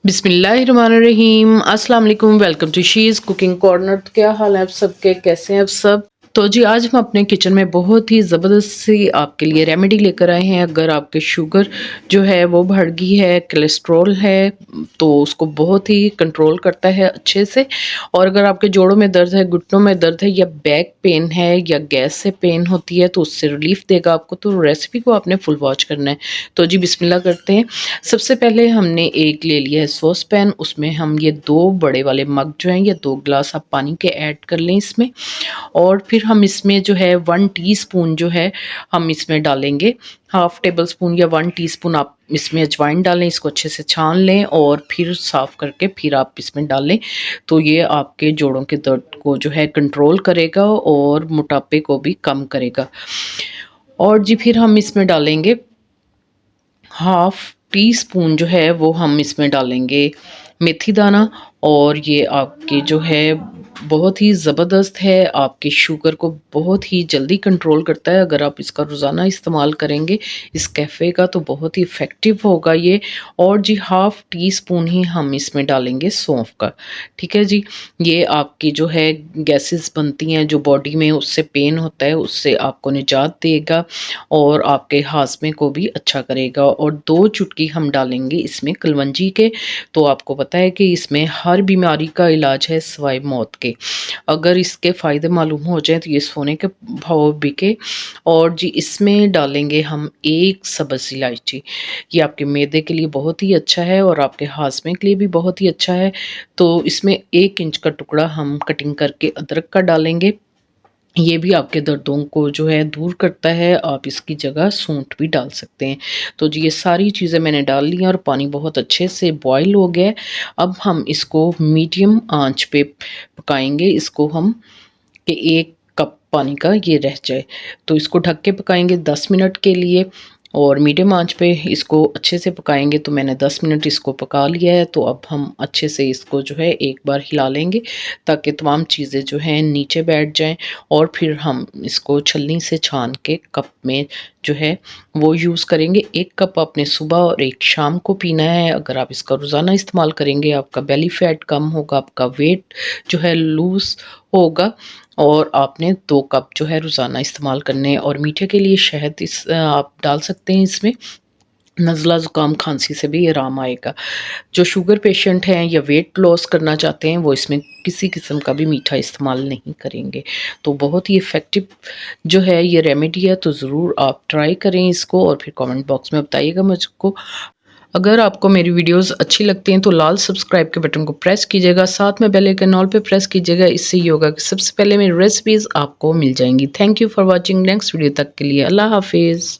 बिस्मिल्लाहिर्रहमानिर्रहीम अस्सलाम वालेकुम। Welcome to she's cooking corner. तो क्या हाल है आप सबके, कैसे हैं आप सब? तो जी आज हम अपने किचन में बहुत ही ज़बरदस्त सी आपके लिए रेमेडी लेकर आए हैं। अगर आपके शुगर जो है वो बढ़ गई है, कोलेस्ट्रॉल है, तो उसको बहुत ही कंट्रोल करता है अच्छे से। और अगर आपके जोड़ों में दर्द है, घुटनों में दर्द है, या बैक पेन है, या गैस से पेन होती है, तो उससे रिलीफ देगा आपको। तो रेसिपी को आपने फुल वॉच करना है। तो जी बिस्मिल्लाह करते हैं। सबसे पहले हमने एक ले लिया है सॉस पैन, उसमें हम ये 2 बड़े वाले मग जो हैं, ये 2 ग्लास आप पानी के ऐड कर लें इसमें। और फिर हम इसमें जो है 1 टीस्पून जो है हम इसमें डालेंगे, हाफ टेबल स्पून या 1 टीस्पून आप इसमें अजवाइन डालें। इसको अच्छे से छान लें और फिर साफ़ करके फिर आप इसमें डालें। तो ये आपके जोड़ों के दर्द को जो है कंट्रोल करेगा और मोटापे को भी कम करेगा। और जी फिर हम इसमें डालेंगे हाफ टी स्पून जो है वो हम इसमें डालेंगे मेथी दाना। और ये आपके जो है बहुत ही ज़बरदस्त है, आपके शुगर को बहुत ही जल्दी कंट्रोल करता है। अगर आप इसका रोज़ाना इस्तेमाल करेंगे इस कैफ़े का, तो बहुत ही इफ़ेक्टिव होगा ये। और जी हाफ़ टी स्पून ही हम इसमें डालेंगे सौंफ का। ठीक है जी, ये आपकी जो है गैसेस बनती हैं जो बॉडी में, उससे पेन होता है, उससे आपको निजात देगा और आपके हाजमे को भी अच्छा करेगा। और 2 चुटकी हम डालेंगे इसमें कलवंजी के। तो आपको पता है कि इसमें हर बीमारी का इलाज है सिवाय मौत के। अगर इसके फ़ायदे मालूम हो जाएँ तो ये सोने के भाव बिके। और जी इसमें डालेंगे हम 1 सब्ज़ इलायची। ये आपके मैदे के लिए बहुत ही अच्छा है और आपके हाजमे के लिए भी बहुत ही अच्छा है। तो इसमें 1 इंच का टुकड़ा हम कटिंग करके अदरक का डालेंगे। ये भी आपके दर्दों को जो है दूर करता है। आप इसकी जगह सूंठ भी डाल सकते हैं। तो जी ये सारी चीज़ें मैंने डाल ली हैं और पानी बहुत अच्छे से बॉयल हो गया है। अब हम इसको मीडियम आंच पे पकाएँगे। इसको हम कि 1 कप पानी का ये रह जाए। तो इसको ढक के पकाएँगे 10 मिनट के लिए और मीडियम आँच पे इसको अच्छे से पकाएँगे। तो मैंने 10 मिनट इसको पका लिया है। तो अब हम अच्छे से इसको जो है एक बार हिला लेंगे ताकि तमाम चीज़ें जो हैं नीचे बैठ जाएँ। और फिर हम इसको छलनी से छान के कप में जो है वो यूज़ करेंगे। 1 कप आपने सुबह और 1 शाम को पीना है। अगर आप इसका रोज़ाना इस्तेमाल करेंगे, आपका बेली फैट कम होगा, आपका वेट जो है लूज़ होगा। और आपने 2 कप जो है रोज़ाना इस्तेमाल करने हैं। और मीठे के लिए शहद आप डाल सकते हैं इसमें। नज़ला ज़ुकाम खांसी से भी आराम आएगा। जो शुगर पेशेंट हैं या वेट लॉस करना चाहते हैं, वो इसमें किसी किस्म का भी मीठा इस्तेमाल नहीं करेंगे। तो बहुत ही इफ़ेक्टिव जो है ये रेमेडी है। तो ज़रूर आप ट्राई करें इसको और फिर कमेंट बॉक्स में बताइएगा मुझको। अगर आपको मेरी वीडियोस अच्छी लगती हैं तो लाल सब्सक्राइब के बटन को प्रेस कीजिएगा, साथ में बेल आइकन ऑल पे प्रेस कीजिएगा। इससे ये होगा कि सबसे पहले मेरी रेसिपीज़ आपको मिल जाएंगी। Thank you for watching. Next video तक के लिए अल्लाह हाफिज़।